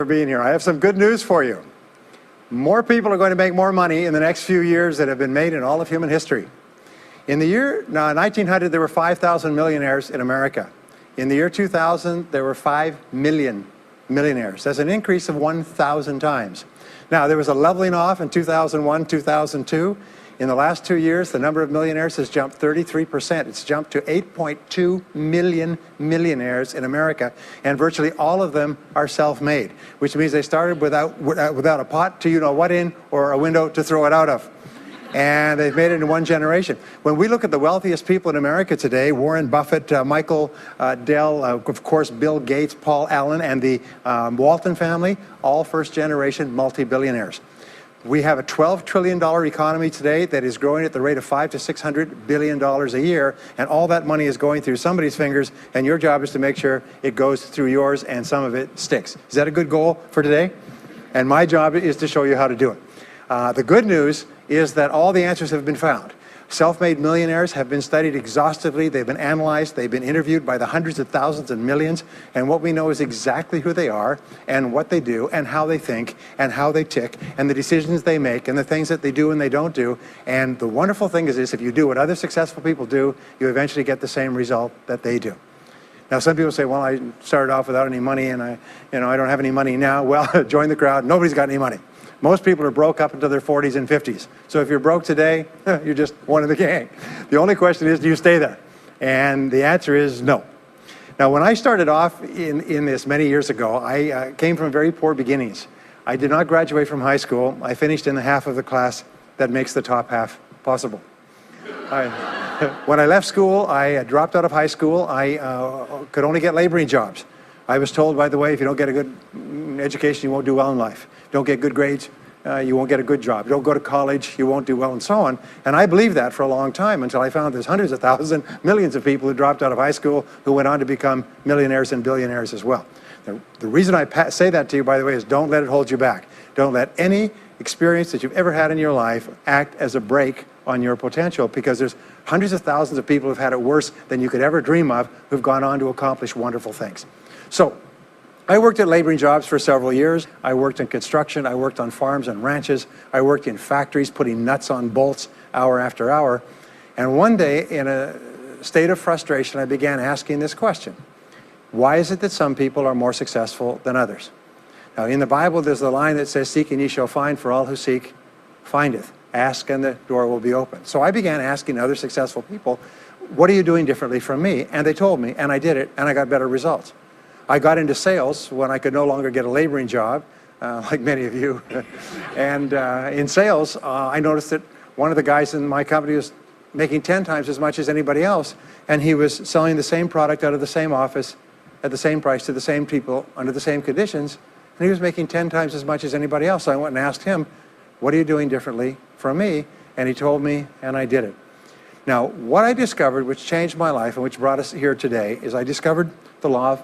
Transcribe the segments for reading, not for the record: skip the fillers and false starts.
For being here. I have some good news for you. More people are going to make more money in the next few years than have been made in all of human history. In the year 1900, there were 5,000 millionaires in America. In the year 2000, there were 5 million millionaires. That's an increase of 1,000 times. Now, there was a leveling off in 2001, 2002. In the last 2 years, the number of millionaires has jumped 33%. It's jumped to 8.2 million millionaires in America, and virtually all of them are self-made, which means they started without a pot to you-know-what in or a window to throw it out of. And they've made it in one generation. When we look at the wealthiest people in America today, Warren Buffett, Michael Dell, of course, Bill Gates, Paul Allen, and the Walton family, all first-generation multi-billionaires. We have a $12 trillion economy today that is growing at the rate of $500 to $600 billion a year, and all that money is going through somebody's fingers, and your job is to make sure it goes through yours and some of it sticks. Is that a good goal for today? And my job is to show you how to do it. The good news is that all the answers have been found. Self-made millionaires have been studied exhaustively. They've been analyzed. They've been interviewed by the hundreds of thousands and millions. And what we know is exactly who they are and what they do and how they think and how they tick and the decisions they make and the things that they do and they don't do. And the wonderful thing is this: if you do what other successful people do, you eventually get the same result that they do. Now, some people say, well, I started off without any money and I don't have any money now. Well, join the crowd. Nobody's got any money. Most people are broke up into their 40s and 50s. So if you're broke today, you're just one of the gang. The only question is, do you stay there? And the answer is no. Now, when I started off in this many years ago, I came from very poor beginnings. I did not graduate from high school. I finished in the half of the class that makes the top half possible. When I left school, I dropped out of high school. I could only get laboring jobs. I was told, by the way, if you don't get a good education, you won't do well in life. Don't get good grades, you won't get a good job. Don't go to college, you won't do well, and so on. And I believed that for a long time until I found there's hundreds of thousands, millions of people who dropped out of high school who went on to become millionaires and billionaires as well. The reason I say that to you, by the way, is don't let it hold you back. Don't let any experience that you've ever had in your life act as a brake on your potential, because there's hundreds of thousands of people who've had it worse than you could ever dream of who've gone on to accomplish wonderful things. So, I worked at laboring jobs for several years. I worked in construction. I worked on farms and ranches. I worked in factories putting nuts on bolts hour after hour. And one day, in a state of frustration, I began asking this question: why is it that some people are more successful than others? Now, in the Bible, there's the line that says, "Seek and ye shall find, for all who seek findeth. Ask and the door will be open." So I began asking other successful people, what are you doing differently from me? And they told me, and I did it, and I got better results. I got into sales when I could no longer get a laboring job, like many of you. And in sales, I noticed that one of the guys in my company was making 10 times as much as anybody else, and he was selling the same product out of the same office at the same price to the same people under the same conditions, and he was making 10 times as much as anybody else. So I went and asked him, what are you doing differently from me? And he told me, and I did it. Now, what I discovered, which changed my life and which brought us here today, is I discovered the law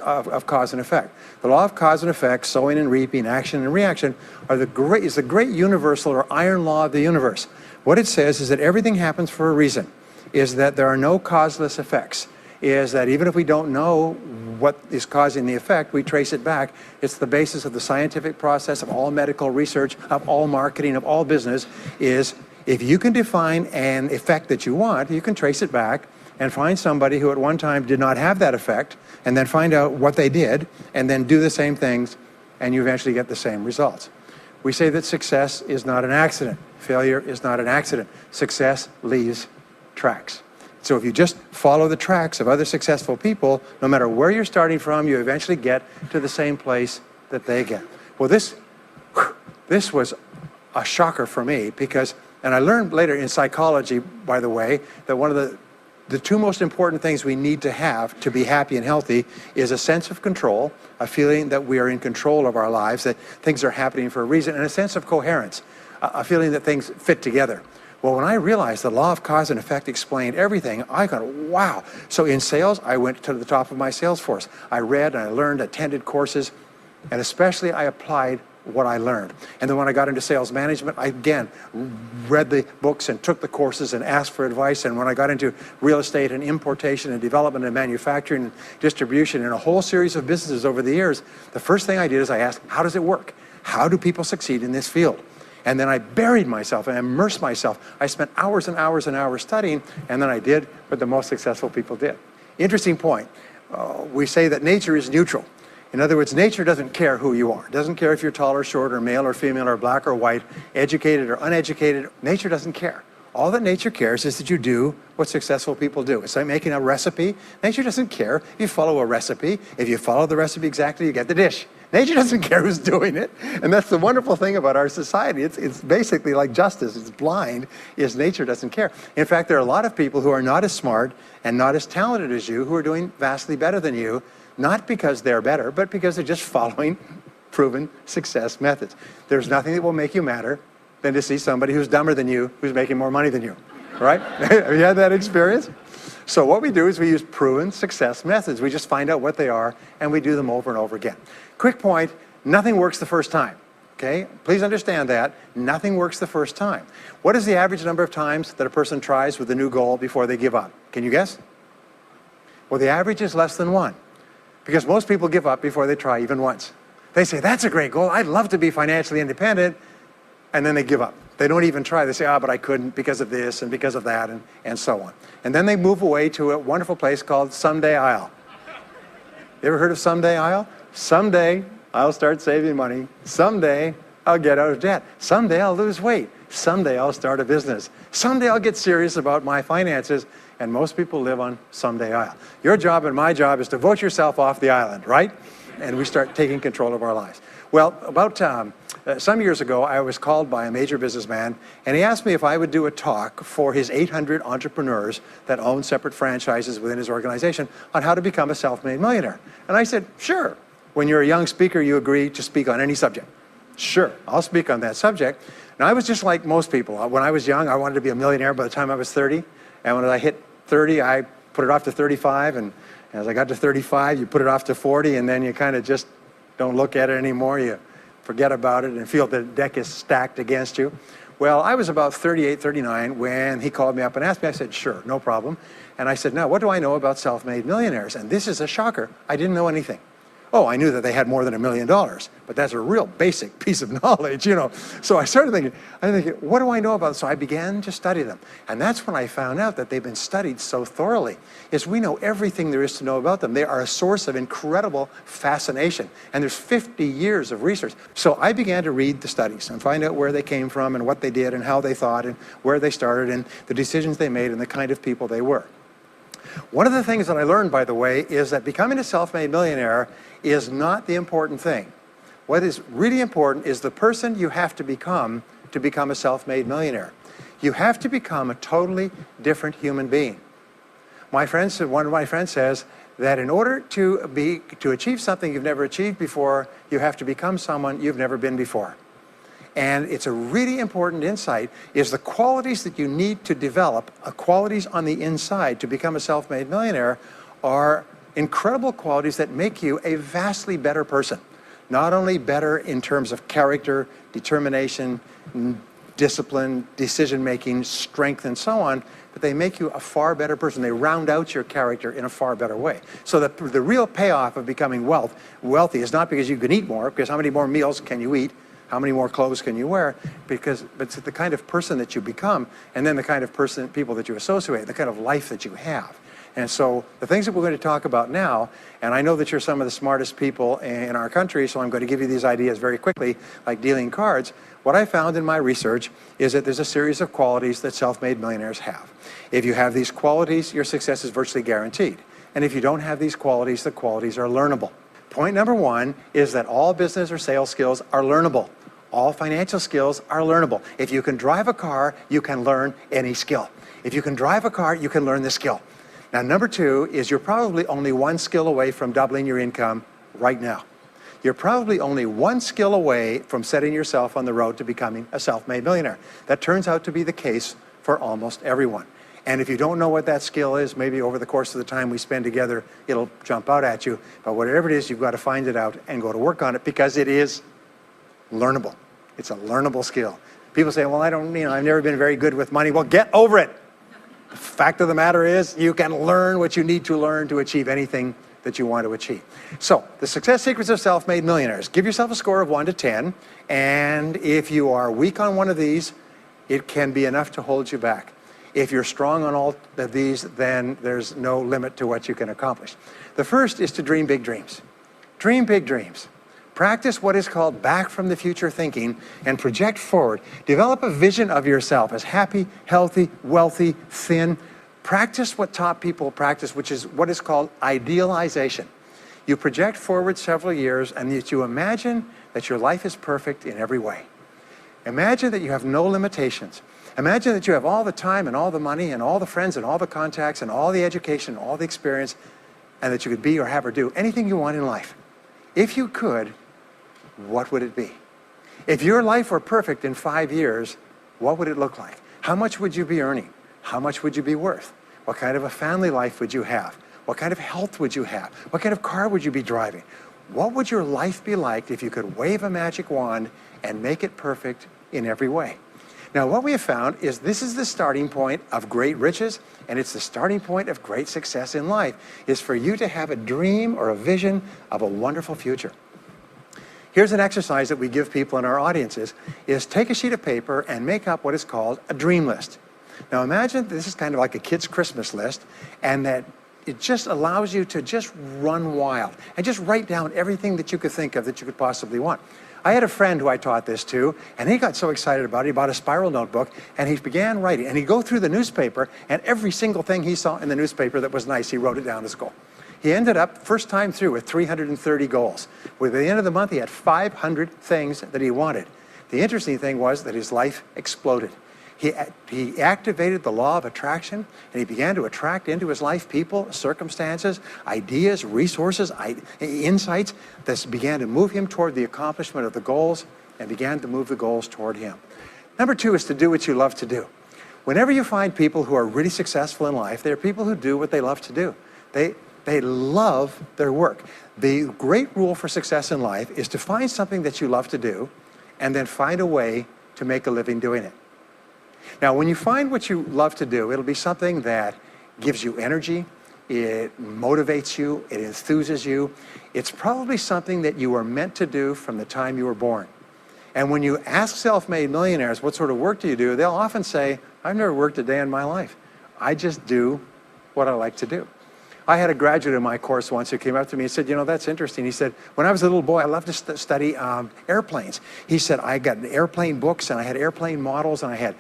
of cause and effect. The law of cause and effect, sowing and reaping, action and reaction, is the great universal or iron law of the universe. What it says is that everything happens for a reason, is that there are no causeless effects, is that even if we don't know what is causing the effect, we trace it back. It's the basis of the scientific process, of all medical research, of all marketing, of all business, is if you can define an effect that you want, you can trace it back and find somebody who at one time did not have that effect, and then find out what they did, and then do the same things, and you eventually get the same results. We say that success is not an accident. Failure is not an accident. Success leaves tracks. So if you just follow the tracks of other successful people, no matter where you're starting from, you eventually get to the same place that they get. Well, this was a shocker for me, because, and I learned later in psychology, by the way, that one of the two most important things we need to have to be happy and healthy is a sense of control, a feeling that we are in control of our lives, that things are happening for a reason, and a sense of coherence, a feeling that things fit together. Well, when I realized the law of cause and effect explained everything, I got, wow. So in sales, I went to the top of my sales force. I read and I learned, attended courses, and especially I applied what I learned. And then when I got into sales management, I again read the books and took the courses and asked for advice. And when I got into real estate and importation and development and manufacturing and distribution and a whole series of businesses over the years, the first thing I did is I asked, how does it work? How do people succeed in this field? And then I buried myself and immersed myself. I spent hours and hours and hours studying, and then I did what the most successful people did. Interesting point. We say that nature is neutral. In other words, nature doesn't care who you are. It doesn't care if you're tall or short or male or female or black or white, educated or uneducated. Nature doesn't care. All that nature cares is that you do what successful people do. It's like making a recipe. Nature doesn't care if you follow a recipe. If you follow the recipe exactly, you get the dish. Nature doesn't care who's doing it. And that's the wonderful thing about our society. It's basically like justice. It's blind, is nature doesn't care. In fact, there are a lot of people who are not as smart and not as talented as you who are doing vastly better than you, not because they're better, but because they're just following proven success methods. There's nothing that will make you madder than to see somebody who's dumber than you, who's making more money than you, right? Have you had that experience? So what we do is we use proven success methods. We just find out what they are, and we do them over and over again. Quick point, nothing works the first time, okay? Please understand that. Nothing works the first time. What is the average number of times that a person tries with a new goal before they give up? Can you guess? Well, the average is less than 1, because most people give up before they try even once. They say, that's a great goal. I'd love to be financially independent. And then they give up. They don't even try. They say, but I couldn't because of this and because of that and so on. And then they move away to a wonderful place called Someday I'll. You ever heard of Someday I'll? Someday I'll start saving money. Someday I'll get out of debt. Someday I'll lose weight. Someday I'll start a business. Someday I'll get serious about my finances. And most people live on Someday I'll. Your job and my job is to vote yourself off the island, right? And we start taking control of our lives. Well, about some years ago, I was called by a major businessman, and he asked me if I would do a talk for his 800 entrepreneurs that own separate franchises within his organization on how to become a self-made millionaire. And I said, sure. When you're a young speaker, you agree to speak on any subject. Sure, I'll speak on that subject. Now, I was just like most people. When I was young, I wanted to be a millionaire by the time I was 30. And when I hit 30, I put it off to 35. And as I got to 35, you put it off to 40, and then you kind of just don't look at it anymore. You forget about it and feel the deck is stacked against you. Well, I was about 38, 39 when he called me up and asked me. I said, sure, no problem. And I said, now, what do I know about self-made millionaires? And this is a shocker. I didn't know anything. Oh, I knew that they had more than $1 million, but that's a real basic piece of knowledge, you know. So I started thinking, what do I know about them? So I began to study them. And that's when I found out that they've been studied so thoroughly, is we know everything there is to know about them. They are a source of incredible fascination. And there's 50 years of research. So I began to read the studies and find out where they came from and what they did and how they thought and where they started and the decisions they made and the kind of people they were. One of the things that I learned, by the way, is that becoming a self-made millionaire is not the important thing. What is really important is the person you have to become a self-made millionaire. You have to become a totally different human being. One of my friends says that in order to achieve something you've never achieved before, you have to become someone you've never been before. And it's a really important insight, is the qualities that you need to develop, qualities on the inside to become a self-made millionaire, are incredible qualities that make you a vastly better person. Not only better in terms of character, determination, discipline, decision-making, strength, and so on, but they make you a far better person. They round out your character in a far better way. So the real payoff of becoming wealthy is not because you can eat more, because how many more meals can you eat? How many more clothes can you wear? But it's the kind of person that you become, and then the kind of people that you associate, the kind of life that you have. And so the things that we're going to talk about now, and I know that you're some of the smartest people in our country, so I'm going to give you these ideas very quickly, like dealing cards. What I found in my research is that there's a series of qualities that self-made millionaires have. If you have these qualities, your success is virtually guaranteed. And if you don't have these qualities, the qualities are learnable. Point number one is that all business or sales skills are learnable. All financial skills are learnable. If you can drive a car, you can learn any skill. If you can drive a car, you can learn this skill. Now, number two is you're probably only one skill away from doubling your income right now. You're probably only one skill away from setting yourself on the road to becoming a self-made millionaire. That turns out to be the case for almost everyone. And if you don't know what that skill is, maybe over the course of the time we spend together, it'll jump out at you. But whatever it is, you've got to find it out and go to work on it, because it is learnable. It's a learnable skill. People say, well, I've never been very good with money. Well, get over it. The fact of the matter is, you can learn what you need to learn to achieve anything that you want to achieve. So, the success secrets of self-made millionaires. Give yourself a score of 1 to 10, and if you are weak on one of these, it can be enough to hold you back. If you're strong on all of these, then there's no limit to what you can accomplish. The first is to dream big dreams. Dream big dreams. Practice what is called back from the future thinking and project forward. Develop a vision of yourself as happy, healthy, wealthy, thin. Practice what top people practice, which is what is called idealization. You project forward several years and you imagine that your life is perfect in every way. Imagine that you have no limitations. Imagine that you have all the time and all the money and all the friends and all the contacts and all the education, all the experience, and that you could be or have or do anything you want in life. If you could, what would it be? If your life were perfect in 5 years, what would it look like? How much would you be earning? How much would you be worth? What kind of a family life would you have? What kind of health would you have? What kind of car would you be driving? What would your life be like if you could wave a magic wand and make it perfect in every way? Now, what we have found is this is the starting point of great riches, and it's the starting point of great success in life, is for you to have a dream or a vision of a wonderful future. Here's an exercise that we give people in our audiences, is take a sheet of paper and make up what is called a dream list. Now imagine this is kind of like a kid's Christmas list, and that it just allows you to just run wild and just write down everything that you could think of that you could possibly want. I had a friend who I taught this to, and he got so excited about it, he bought a spiral notebook, and he began writing. And he'd go through the newspaper, and every single thing he saw in the newspaper that was nice, he wrote it down as a goal. He ended up, first time through, with 330 goals. With the end of the month, he had 500 things that he wanted. The interesting thing was that his life exploded. He activated the law of attraction, and he began to attract into his life people, circumstances, ideas, resources, insights that began to move him toward the accomplishment of the goals and began to move the goals toward him. Number 2 is to do what you love to do. Whenever you find people who are really successful in life, they're people who do what they love to do. They love their work. The great rule for success in life is to find something that you love to do and then find a way to make a living doing it. Now, when you find what you love to do, it'll be something that gives you energy, it motivates you, it enthuses you. It's probably something that you were meant to do from the time you were born. And when you ask self-made millionaires, what sort of work do you do? They'll often say, I've never worked a day in my life. I just do what I like to do. I had a graduate in my course once who came up to me and said, you know, that's interesting. He said, when I was a little boy, I loved to study airplanes. He said, I got airplane books, and I had airplane models, and I had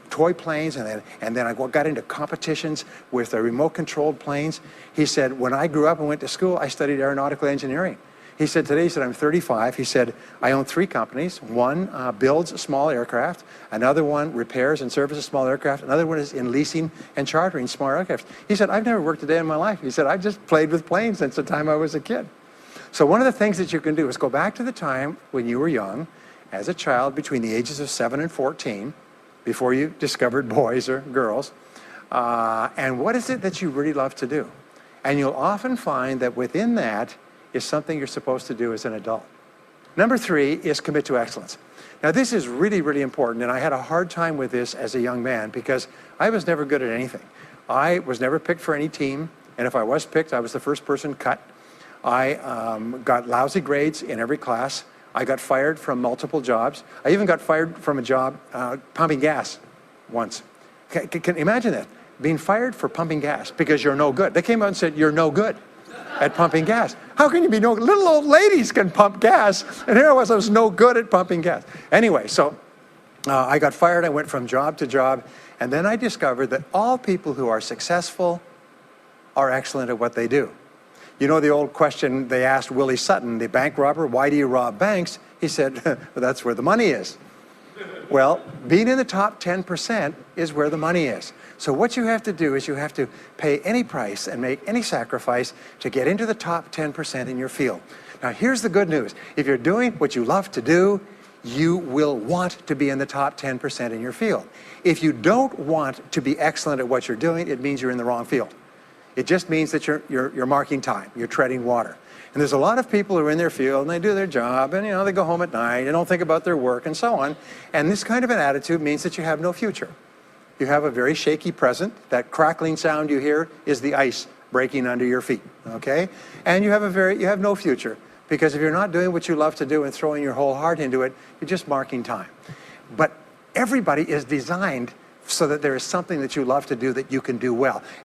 toy planes, and then I got into competitions with remote-controlled planes. He said, when I grew up and went to school, I studied aeronautical engineering. He said, today, he said, I'm 35. He said, I own 3 companies. One builds small aircraft. Another one repairs and services small aircraft. Another one is in leasing and chartering small aircraft. He said, I've never worked a day in my life. He said, I've just played with planes since the time I was a kid. So one of the things that you can do is go back to the time when you were young, as a child between the ages of 7 and 14, before you discovered boys or girls, and what is it that you really love to do? And you'll often find that within that is something you're supposed to do as an adult. Number 3 is commit to excellence. Now this is really, really important, and I had a hard time with this as a young man because I was never good at anything. I was never picked for any team, and if I was picked, I was the first person cut. I got lousy grades in every class. I got fired from multiple jobs. I even got fired from a job pumping gas once. Can you imagine that? Being fired for pumping gas because you're no good. They came out and said, you're no good at pumping gas. How can you be no good? Little old ladies can pump gas, and here I was no good at pumping gas. Anyway, so I got fired. I went from job to job, and then I discovered that all people who are successful are excellent at what they do. You know the old question they asked Willie Sutton, the bank robber, why do you rob banks? He said, well, that's where the money is. Well, being in the top 10% is where the money is. So what you have to do is you have to pay any price and make any sacrifice to get into the top 10% in your field. Now here's the good news. If you're doing what you love to do, you will want to be in the top 10% in your field. If you don't want to be excellent at what you're doing, it means you're in the wrong field. It just means that you're marking time, you're treading water. And there's a lot of people who are in their field and they do their job and they go home at night and don't think about their work and so on. And this kind of an attitude means that you have no future. You have a very shaky present. That crackling sound you hear is the ice breaking under your feet, okay? And you have no future, because if you're not doing what you love to do and throwing your whole heart into it, you're just marking time. But everybody is designed so that there is something that you love to do that you can do well.